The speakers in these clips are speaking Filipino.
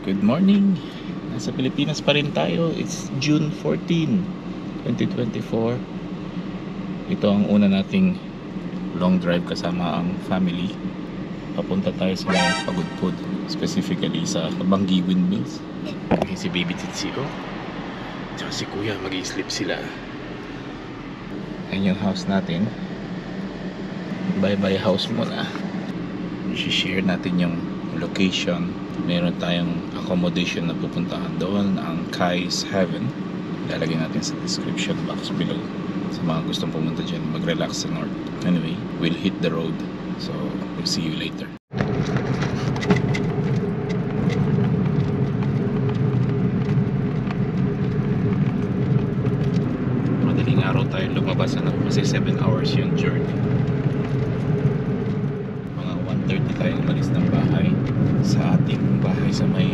Good morning. Nasa Pilipinas pa rin tayo. It's June 14, 2024. Ito ang una nating long drive kasama ang family. Papunta tayo sa mga Pagudpud, specifically sa Banggi Windmills. Okay, si Baby Titsio tsaka si Kuya, mag-i-sleep sila. Ayan yung house natin. Bye-bye house muna. I-share natin yung location. Meron tayong accommodation na pupuntahan doon, ang Kai's Heaven. Lalagyan natin sa description box below sa mga gustong pumunta dyan, mag-relax sa north. Anyway, we'll hit the road, so we'll see you later. Madaling araw tayo lumabas, kasi 7 hours yung journey. Mga 1:30 tayong umalis ng bahay sa ating bahay sa may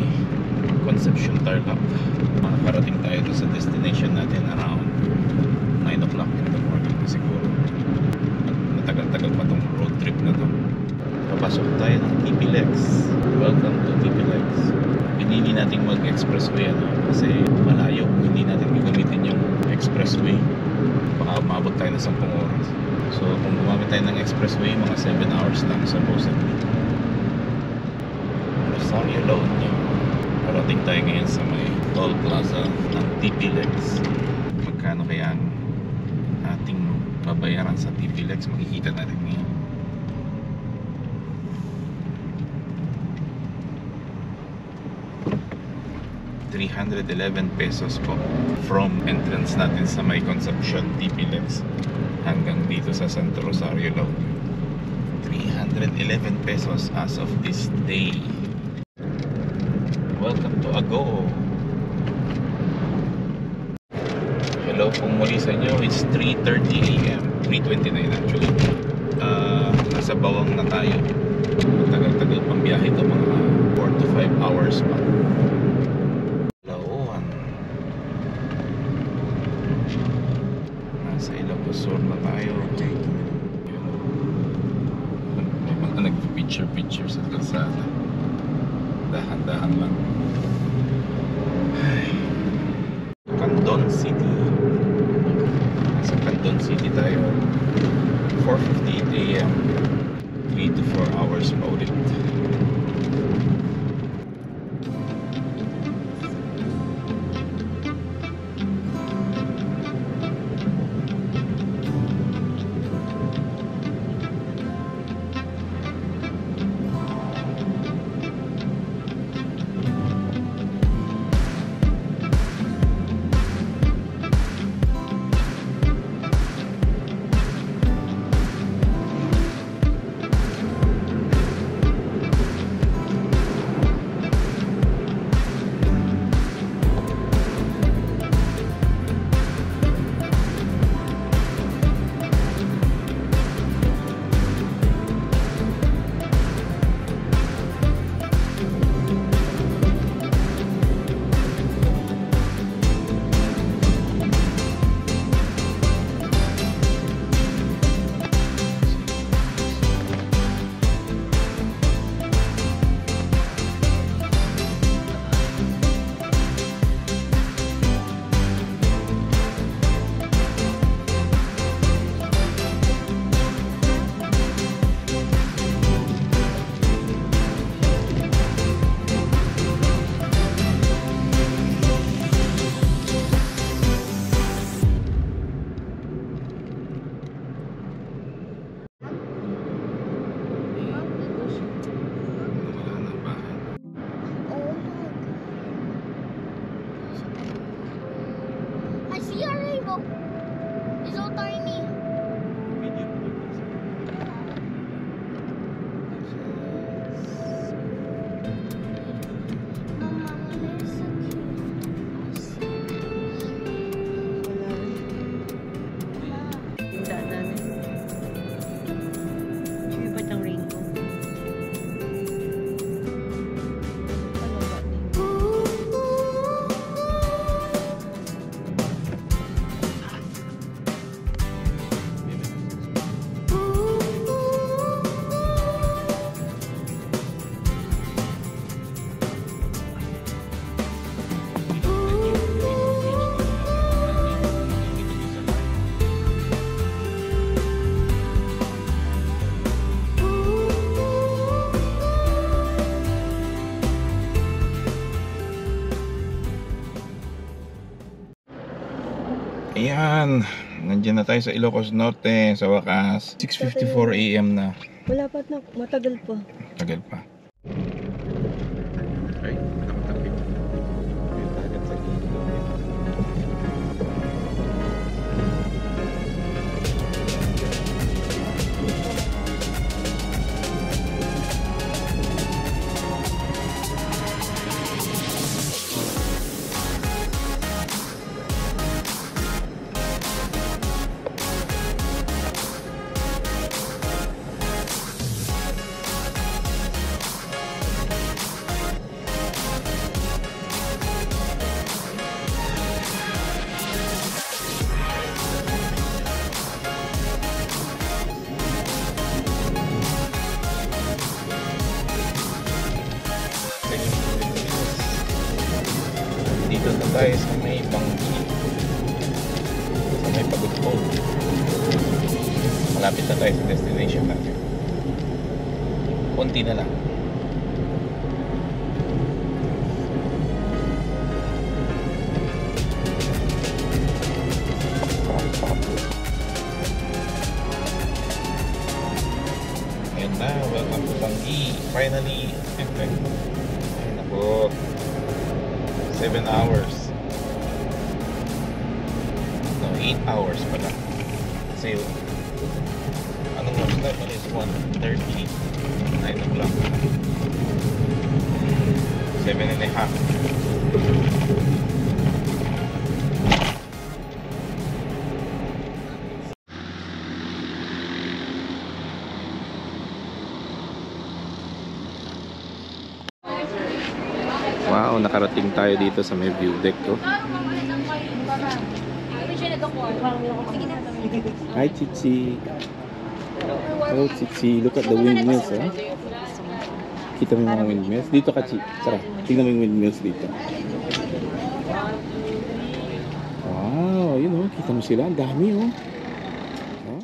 Concepcion Tarlac. Makakarating tayo to sa destination natin around 9 o'clock in the morning siguro. Matagal-tagal pa tong road trip na to. Papasok tayo ng TP Lex. Welcome to TP Lex. Pinili natin mag-expressway kasi malayo. Hindi natin gagamitin yung expressway. Baka umabot tayo ng 10 oras. So kung gumamit tayo ng expressway, mga 7 hours lang supposedly. Rosario Loan niya. Parating tayo ngayon sa may toll plaza ng TP Lex. Magkano kaya ang ating babayaran sa TP Lex? Makikita natin ngayon. ₱311 pesos po from entrance natin sa may Concepcion TP Lex hanggang dito sa Santo Rosario Loan. 311 pesos as of this day. Welcome to Ago. Hello po muli sa inyo. It's 3:30 AM 3:29 actually. Nasa Bawang na tayo. Tagal-tagal pang biyahe ito, mga 4 to 5 hours pa. Laoan. Nasa Ilocos Sur na tayo. May mga nag-picture sa kalsada. Dahan-dahan lang. Ay. Candon City. Sa Candon City tayo. 4:58 AM. 3 to 4 hours pa ulit. Ayan, nandiyan na tayo sa Ilocos Norte sa wakas. 6:54 AM na. Wala pa na, matagal pa. Tagal pa. Ay, nakatakip. May dagat sa gilid. Dito na tayo sa may Banggi, sa may Pagudpog. Malapit na tayo sa destination natin. Kunti na lang. Ayan na, welcome to Banggi. Finally. Ayan na po. 7 hours. No, 8 hours pala. Kasi anong oras tayo pala is 1:30. 9 o'clock. 7:30. Wow, nakarating tayo dito sa may view deck ko. Hi, Chichi. Hello, Chichi. Look at the windmills, eh. Kita mo yung mga windmills. Dito ka, Chichi. Tara, tingnan mo yung windmills dito. Wow, yun oh. Kita mo sila. Ang dami, oh. Huh?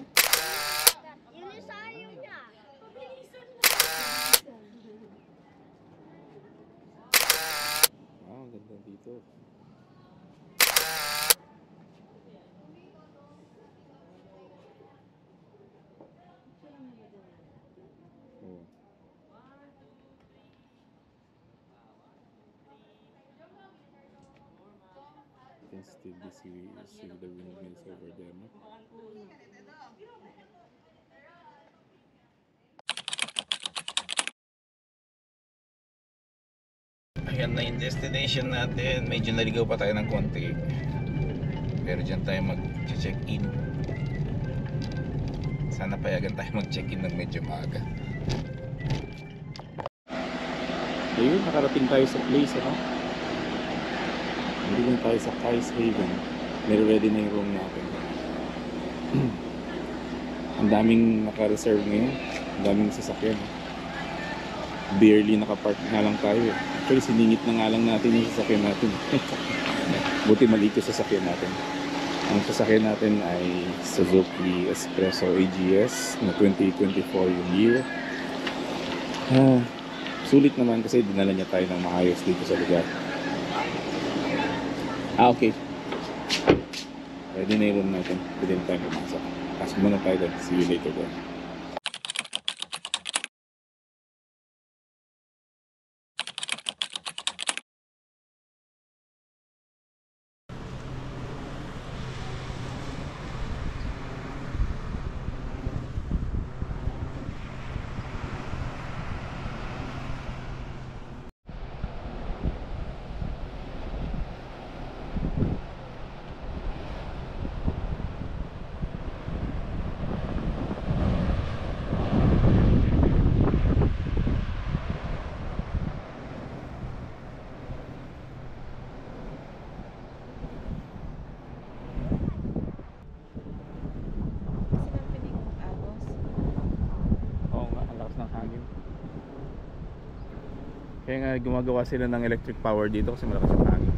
Wow, ganda dito. Oh. You can still see the windmills over there, no? Ayan na yung destination natin. Medyo naligaw pa tayo ng konti. Pero dyan tayo mag-check-in. Sana payagan tayo mag-check-in ng medyo maaga. Ayun, nakarating tayo sa place, ano? Hindi lang tayo sa Kais Haven. Nire-ready na yung room natin. Ang daming naka-reserve ngayon. Ang daming sasakyan. Barely nakapark nga lang tayo. Actually, siningit na nga lang natin yung sasakyan natin. Buti maliit yung sasakyan natin. Ang sasakyan natin ay Suzuki Espresso AGS na 2024 yung year. Sulit naman kasi dinala niya tayo ng maayos dito sa lugar. Okay. Ready na yung room natin. Pwede na tayo pumasok. Pasok muna tayo doon. See you later then. Kaya nga gumagawa sila ng electric power dito kasi malakas ang hangin.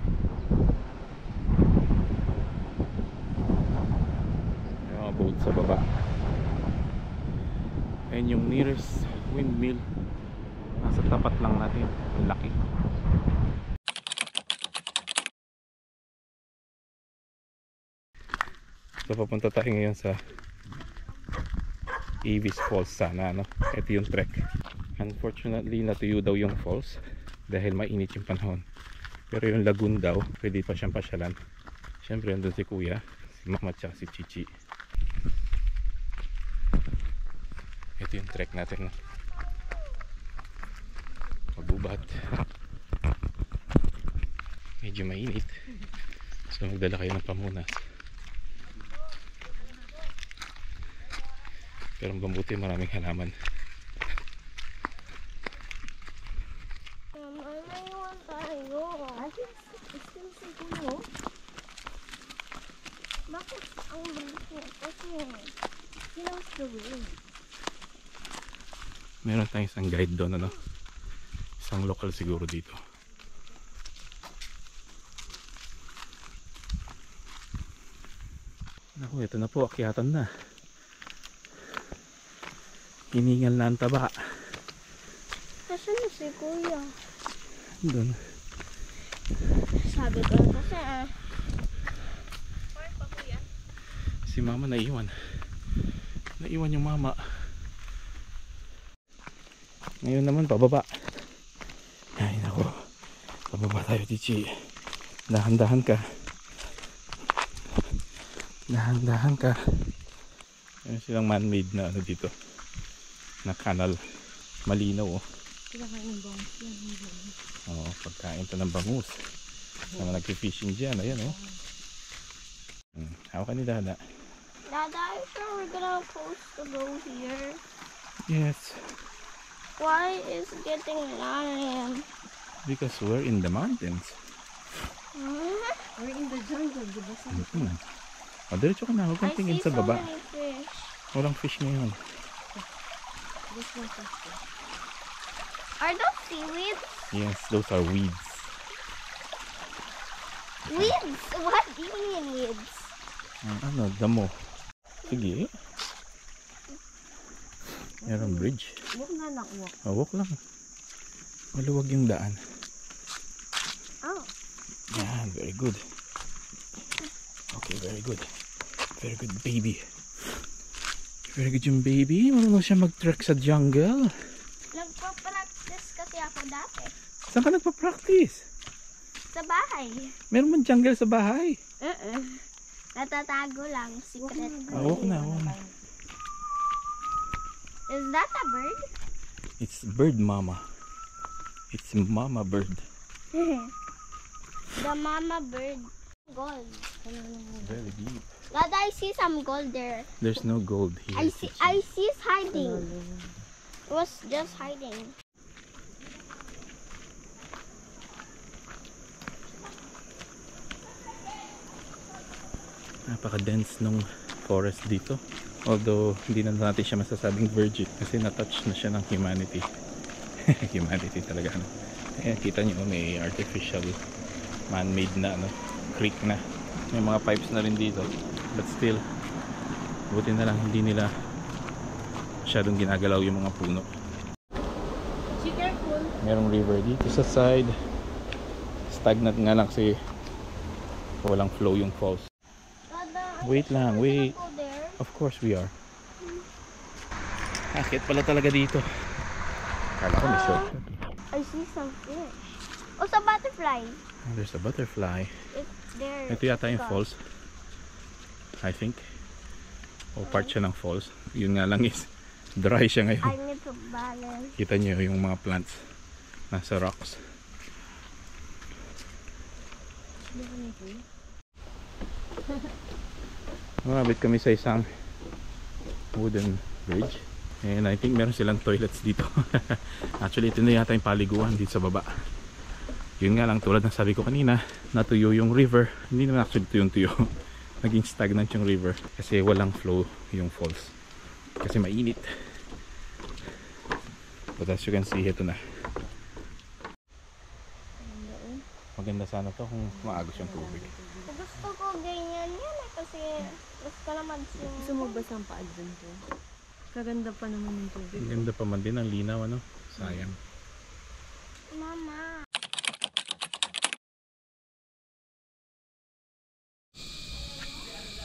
Yung mga boat sa baba. Ayan yung nearest windmill. Nasa tapat lang natin. Ang laki. So papunta tayo ngayon sa Avis Falls sana, no? Ito yung trek. Unfortunately natuyo daw yung falls dahil mainit yung panahon, pero yung lagoon daw pwede pa siyang pasyalan. Siyempre andun si kuya, si mama at si Chichi. Ito yung trek natin, no? Magubat, medyo mainit, so magdala kayo ng pamunas. Pero mabuti maraming halaman. Naiwan tayo. Still siguro. Bakit ang bilis niya? Kasi he knows the way. Meron tayong isang guide doon, ano? Isang local siguro dito. Naku, ito na po, akyatan na. Hiningal na ang taba. Kasi na si kuya. Doon. Sabi ko kasi Si mama naiwan. Naiwan yung mama. Ngayon naman pababa. Ay nako. Pababa tayo, Chichi. Dahan-dahan ka. Dahan-dahan ka. Ano silang man-made na ano dito, na canal. Malinaw, oh. Kinakain ng bangus yan. Oo, pagkain to ng bangus. Sama nag-fishing dyan. Ayan, oh. Hawa ka ni Dada. Dada, are you sure we're gonna supposed to go here? Yes, Why is it getting lion? because we're in the mountains. We're in the jungle, di ba? O, diretso ka na. Huwag kang I tingin see sa so baba. many fish. Walang fish ngayon. This one first. Are those seaweeds? Yes, those are weeds. Weeds? What do you mean weeds? Ano, damo. Sige. Meron bridge. Walk na lang, walk. Walk lang. Maluwag yung daan. Oh. Yan, very good. Okay, very good. Very good, baby. Very good yung baby. Marunong siya mag-trek sa jungle. Nagpa-practice kasi ako dati. Saan ka nagpa-practice? Sa bahay. Meron man jungle sa bahay. Natatago lang. Secret. Walk na, walk na. Is that a bird? It's bird mama. It's mama bird. The mama bird. Gold. Very deep. Dad, I see some gold there. There's no gold here. I see it's hiding. It was just hiding. Napaka-dense nung forest dito. Although hindi na natin siya masasabing virgin kasi na-touch na siya ng humanity. Humanity talaga, ano. Ayan, kita nyo may artificial man-made na ano, creek na. May mga pipes na rin dito. But still, buti na lang hindi nila masyadong ginagalaw yung mga puno. Be careful. Merong river dito sa side. Stagnant nga lang kasi walang flow yung falls. Dada, Wait lang, wait. go there. Of course we are. Akit pala talaga dito. Kala ko may shortcut. I see some fish. Oh, some butterfly. There's a butterfly. It's there. Ito yata yung falls, I think. O part siya ng falls. Yun nga lang is dry siya I ngayon. need to balance. Kita nyo yung mga plants nasa rocks. Lumabit kami sa isang wooden bridge. And I think meron silang toilets dito. Actually ito na yata yung paliguan dito sa baba. Yun nga lang, tulad ng sabi ko kanina, natuyo yung river. Hindi naman actually tuyong-tuyo. Naging stagnant yung river kasi walang flow yung falls. Kasi mainit. But as you can see, ito na. Maganda sana to kung maagos yung tubig. Gusto ko ganyan yan kasi gusto na mag-swim. Gusto mo ba saan pa-adventure? Kaganda pa naman yung tubig. Ang ganda pa man din, ang linaw, ano? Sayang. Mama.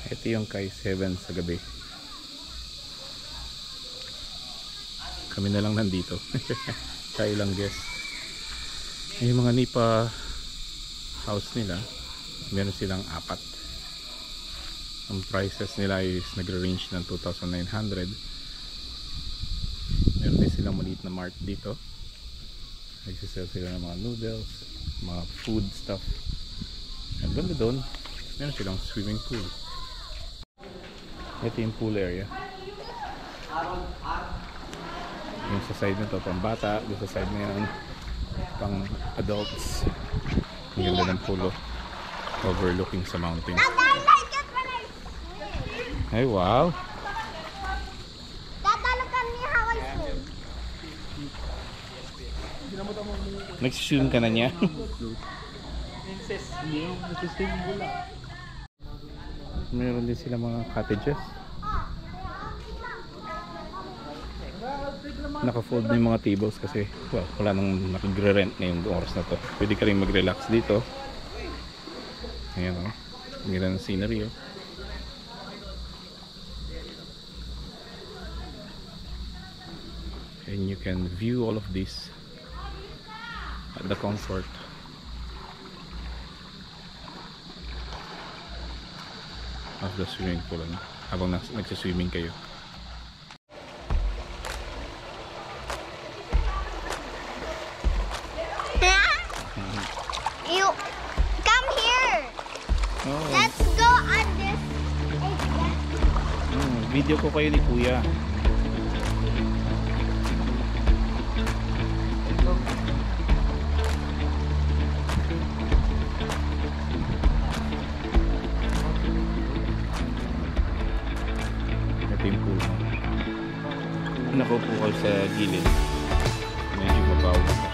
Ito yung kay 7 sa gabi. Kami na lang nandito. Kaya ilang guest. Yung mga nipa house nila, meron silang 4. Ang prices nila is nagre-range ng 2,900. Meron din silang maliit na mart dito. Nagsisell sila ng mga noodles, mga food stuff. At banda doon, meron silang swimming pool. Ito yung pool area. Yung sa side nito pang bata, yung sa side na yan pang adults. Ang ganda ng pool, overlooking sa mountains. Dad, I like it when I swim. Ay, wow! Dad, look at me how I swim. Nag-swim ka na niya? Meron din sila mga cottages. Naka-fold na yung mga tables kasi wala nang nag-rent ngayong oras na to. Pwede ka rin mag-relax dito. Ayan o. Ang ganda ng scenery o. And you can view all of this at the comfort of the swimming pool habang nagsiswimming kayo. You come here. Oh, Let's go on this. video ko kayo ni Kuya. Ito yung pool. Nakaupo kayo sa gilid. Medyo mabaw.